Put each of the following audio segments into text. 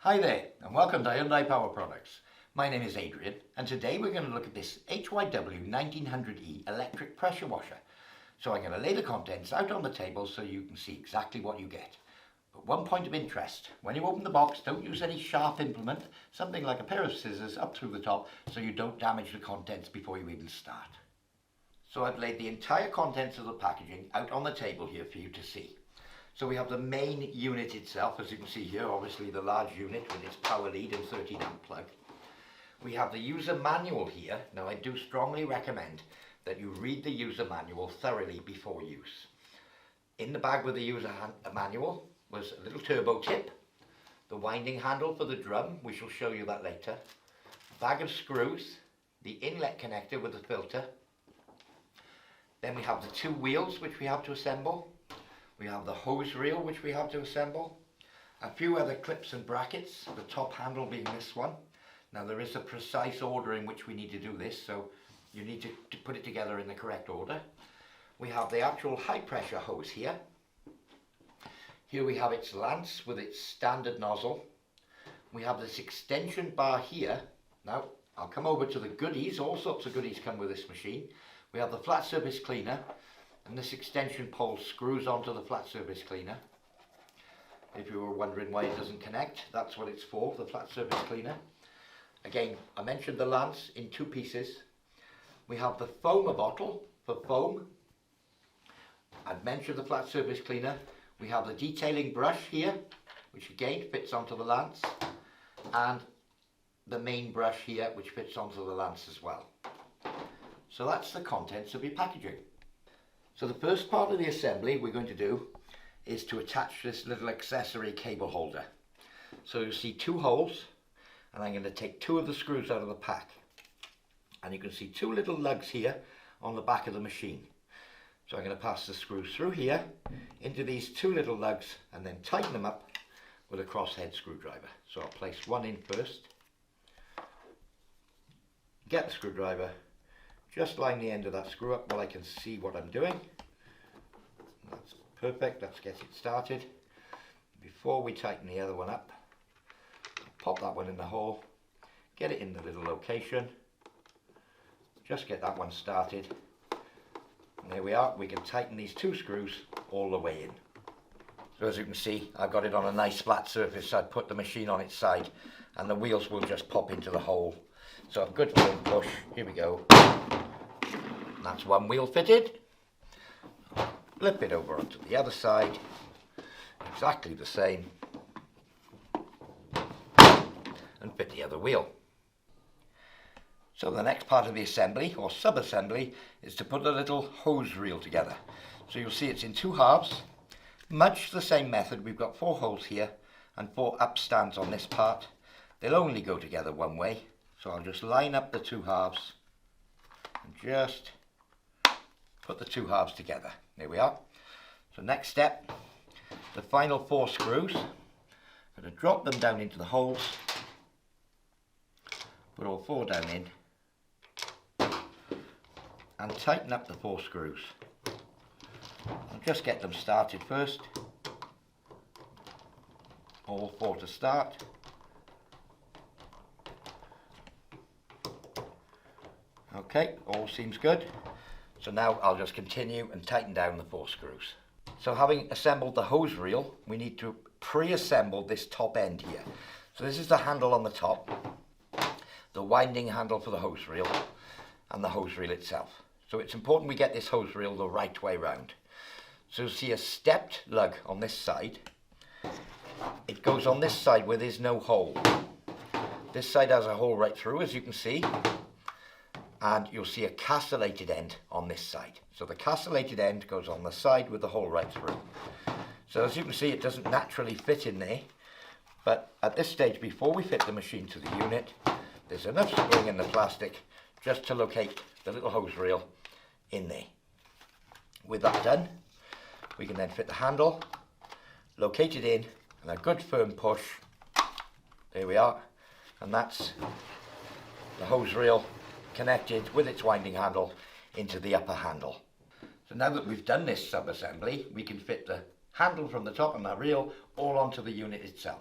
Hi there and welcome to Hyundai Power Products. My name is Adrian and today we're going to look at this HYW1900E Electric Pressure Washer. So I'm going to lay the contents out on the table so you can see exactly what you get. But one point of interest, when you open the box, don't use any sharp implement, something like a pair of scissors up through the top so you don't damage the contents before you even start. So I've laid the entire contents of the packaging out on the table here for you to see. So we have the main unit itself, as you can see here, obviously the large unit with its power lead and 13 amp plug. We have the user manual here. Now I do strongly recommend that you read the user manual thoroughly before use. In the bag with the user manual was a little turbo tip, the winding handle for the drum, we shall show you that later, a bag of screws, the inlet connector with the filter. Then we have the two wheels which we have to assemble. We have the hose reel which we have to assemble, a few other clips and brackets, the top handle being this one. Now there is a precise order in which we need to do this, so you need to put it together in the correct order. We have the actual high pressure hose here. Here we have its lance with its standard nozzle. We have this extension bar here. Now I'll come over to the goodies, all sorts of goodies come with this machine. We have the flat surface cleaner. And this extension pole screws onto the flat surface cleaner. If you were wondering why it doesn't connect, that's what it's for, the flat surface cleaner. Again, I mentioned the lance in two pieces. We have the foamer bottle for foam. I've mentioned the flat surface cleaner. We have the detailing brush here, which again fits onto the lance. And the main brush here, which fits onto the lance as well. So that's the contents of your packaging. So the first part of the assembly we're going to do is to attach this little accessory cable holder. So you see two holes, and I'm going to take two of the screws out of the pack. And you can see two little lugs here on the back of the machine. So I'm going to pass the screws through here into these two little lugs and then tighten them up with a crosshead screwdriver. So I'll place one in first, get the screwdriver, just line the end of that screw up while I can see what I'm doing. That's perfect, let's get it started. Before we tighten the other one up, pop that one in the hole, get it in the little location, just get that one started. And there we are, we can tighten these two screws all the way in. So as you can see, I've got it on a nice flat surface, so I'd put the machine on its side and the wheels will just pop into the hole. So a good firm push, here we go. That's one wheel fitted. Flip it over onto the other side, exactly the same, and fit the other wheel. So the next part of the assembly, or sub-assembly, is to put a little hose reel together. So you'll see it's in two halves, much the same method. We've got four holes here and four upstands on this part. They'll only go together one way, so I'll just line up the two halves and just put the two halves together. There we are. So next step, the final four screws. I'm going to drop them down into the holes, put all four down in, and tighten up the four screws. I'll just get them started first. All four to start. Okay, all seems good. So now I'll just continue and tighten down the four screws. So having assembled the hose reel, we need to pre-assemble this top end here. So this is the handle on the top, the winding handle for the hose reel, and the hose reel itself. So it's important we get this hose reel the right way round. So you'll see a stepped lug on this side. It goes on this side where there's no hole. This side has a hole right through, as you can see. And you'll see a castellated end on this side. So the castellated end goes on the side with the hole right through. So as you can see, it doesn't naturally fit in there, but at this stage, before we fit the machine to the unit, there's enough spring in the plastic just to locate the little hose reel in there. With that done, we can then fit the handle, locate it in, and a good firm push. There we are, and that's the hose reel connected with its winding handle into the upper handle. So now that we've done this sub-assembly, we can fit the handle from the top of that reel all onto the unit itself.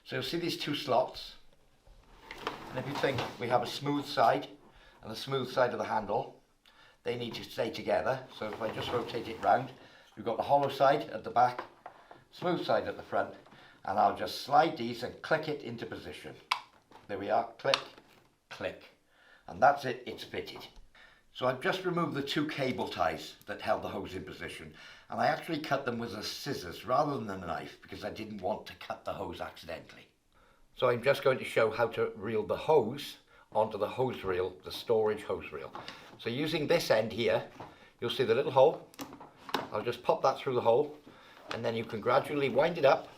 So you'll see these two slots, and if you think we have a smooth side and a smooth side of the handle, they need to stay together. So if I just rotate it round, we've got the hollow side at the back, smooth side at the front, and I'll just slide these and click it into position. There we are, click, click, and that's it, it's fitted. So I've just removed the two cable ties that held the hose in position, and I actually cut them with a scissors rather than a knife because I didn't want to cut the hose accidentally. So I'm just going to show how to reel the hose onto the hose reel, the storage hose reel. So using this end here, you'll see the little hole. I'll just pop that through the hole, and then you can gradually wind it up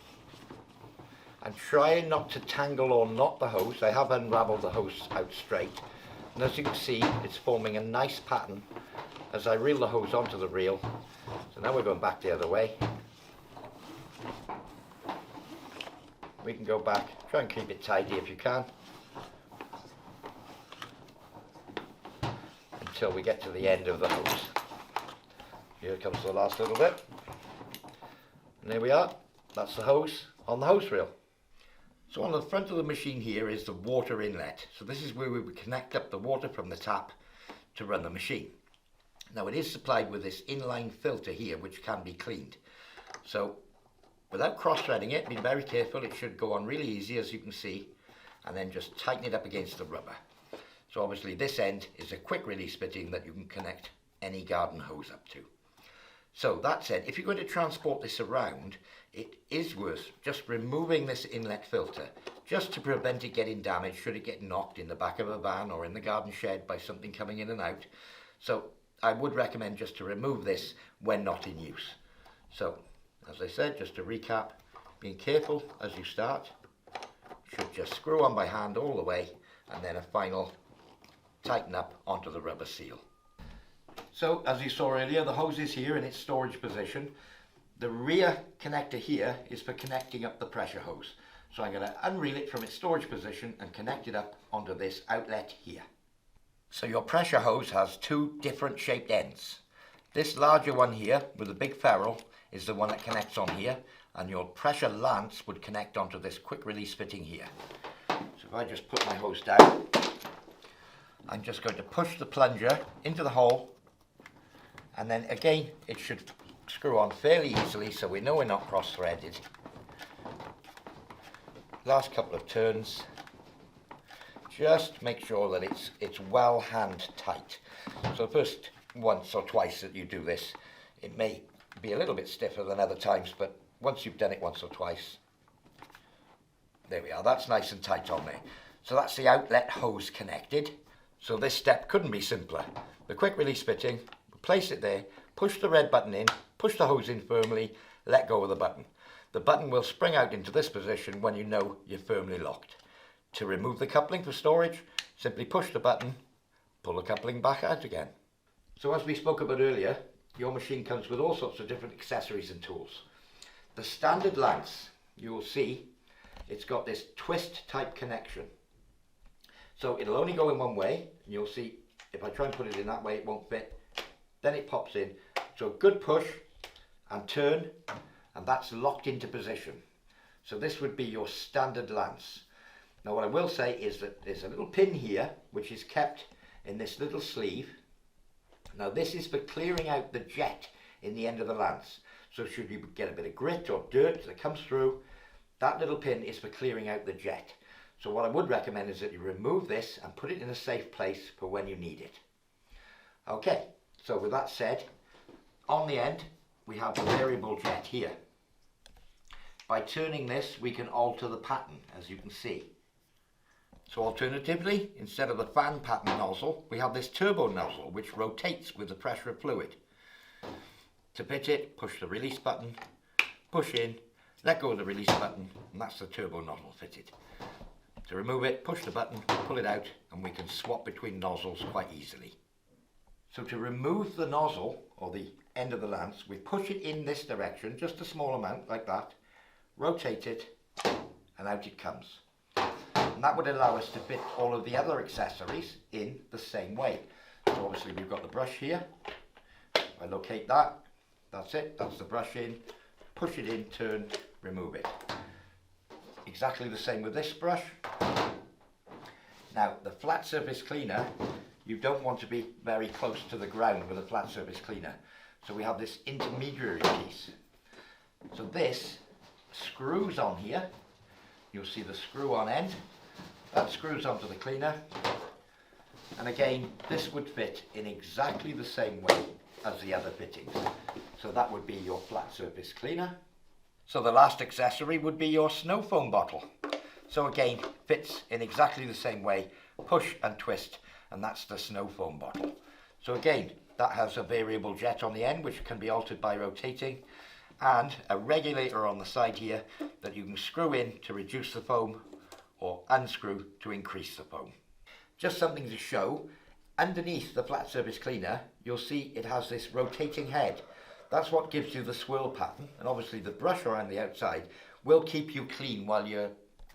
and try not to tangle or knot the hose. I have unraveled the hose out straight, and as you can see, it's forming a nice pattern as I reel the hose onto the reel. So now we're going back the other way. We can go back, try and keep it tidy if you can, until we get to the end of the hose. Here comes the last little bit, and there we are. That's the hose on the hose reel. So on the front of the machine here is the water inlet. So this is where we would connect up the water from the tap to run the machine. Now it is supplied with this inline filter here which can be cleaned. So without cross-threading it, be very careful, it should go on really easy as you can see, and then just tighten it up against the rubber. So obviously this end is a quick release fitting that you can connect any garden hose up to. So that said, if you're going to transport this around, it is worth just removing this inlet filter just to prevent it getting damaged should it get knocked in the back of a van or in the garden shed by something coming in and out. So I would recommend just to remove this when not in use. So as I said, just to recap, being careful as you start, should just screw on by hand all the way, and then a final tighten up onto the rubber seal. So as you saw earlier, the hose is here in its storage position. The rear connector here is for connecting up the pressure hose. So I'm going to unreel it from its storage position and connect it up onto this outlet here. So your pressure hose has two different shaped ends. This larger one here with the big ferrule is the one that connects on here, and your pressure lance would connect onto this quick release fitting here. So if I just put my hose down, I'm just going to push the plunger into the hole, and then again it should screw on fairly easily so we know we're not cross-threaded. Last couple of turns, just make sure that it's well hand tight. So first once or twice that you do this, it may be a little bit stiffer than other times, but once you've done it once or twice, there we are, that's nice and tight on there. So that's the outlet hose connected. So this step couldn't be simpler. The quick release fitting, place it there, push the red button in, push the hose in firmly, let go of the button. The button will spring out into this position when you know you're firmly locked. To remove the coupling for storage, simply push the button, pull the coupling back out again. So as we spoke about earlier, your machine comes with all sorts of different accessories and tools. The standard lance, you will see, it's got this twist type connection. So it'll only go in one way, and you'll see if I try and put it in that way it won't fit. Then it pops in. So good push and turn, and that's locked into position. So this would be your standard lance. Now what I will say is that there's a little pin here which is kept in this little sleeve. Now this is for clearing out the jet in the end of the lance. So should you get a bit of grit or dirt that comes through, that little pin is for clearing out the jet. So what I would recommend is that you remove this and put it in a safe place for when you need it. Okay, so with that said, on the end we have the variable jet here. By turning this we can alter the pattern, as you can see. So alternatively, instead of the fan pattern nozzle, we have this turbo nozzle which rotates with the pressure of fluid. To fit it, push the release button, push in, let go of the release button, and that's the turbo nozzle fitted. To remove it, push the button, pull it out, and we can swap between nozzles quite easily. So to remove the nozzle, or the end of the lance, we push it in this direction, just a small amount, like that, rotate it, and out it comes. And that would allow us to fit all of the other accessories in the same way. So obviously we've got the brush here. If I locate that, that's it, that's the brush in, push it in, turn, remove it. exactly the same with this brush. Now the flat surface cleaner, you don't want to be very close to the ground with a flat surface cleaner. So we have this intermediary piece. So this screws on here. You'll see the screw on end. That screws onto the cleaner. And again, this would fit in exactly the same way as the other fittings. So that would be your flat surface cleaner. So the last accessory would be your snow foam bottle. So again, fits in exactly the same way, push and twist, and that's the snow foam bottle. So again, that has a variable jet on the end which can be altered by rotating, and a regulator on the side here that you can screw in to reduce the foam or unscrew to increase the foam. Just something to show, underneath the flat surface cleaner you'll see it has this rotating head. That's what gives you the swirl pattern, and obviously the brush around the outside will keep you clean while you're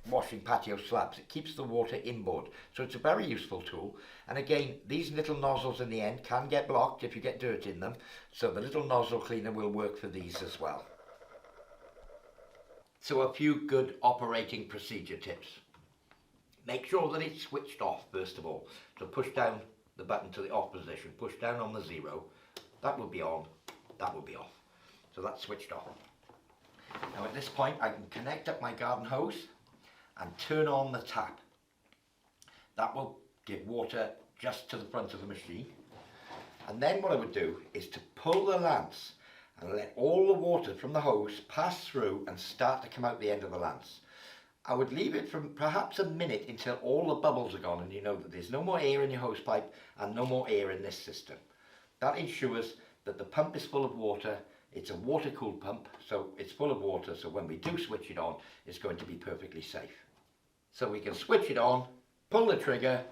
washing patio slabs. It keeps the water inboard, so it's a very useful tool. And again, these little nozzles in the end can get blocked if you get dirt in them, so the little nozzle cleaner will work for these as well. So a few good operating procedure tips. Make sure that it's switched off first of all. So push down the button to the off position, push down on the 0, that will be on, that will be off. So that's switched off. Now at this point I can connect up my garden hose and turn on the tap. That will give water just to the front of the machine. And then what I would do is to pull the lance and let all the water from the hose pass through and start to come out the end of the lance. I would leave it for perhaps a minute until all the bubbles are gone and you know that there's no more air in your hose pipe and no more air in this system. That ensures that the pump is full of water. It's a water-cooled pump, so it's full of water, so when we do switch it on, it's going to be perfectly safe. So we can switch it on, pull the trigger,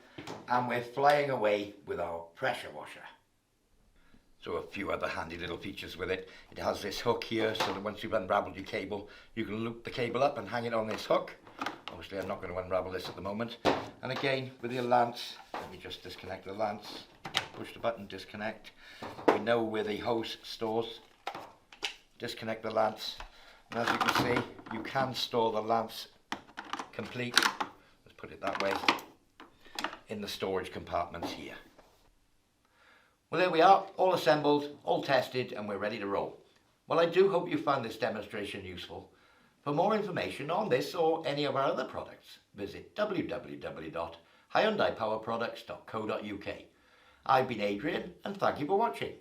and we're flying away with our pressure washer. So a few other handy little features with it. It has this hook here, so that once you've unraveled your cable, you can loop the cable up and hang it on this hook. Obviously I'm not going to unravel this at the moment. And again, with your lance, let me just disconnect the lance, push the button, disconnect. We know where the hose stores. Disconnect the lance, and as you can see, you can store the lance complete, let's put it that way, in the storage compartments here. Well, there we are, all assembled, all tested, and we're ready to roll. Well, I do hope you found this demonstration useful. For more information on this or any of our other products, visit www.hyundaipowerproducts.co.uk. I've been Adrian, and thank you for watching.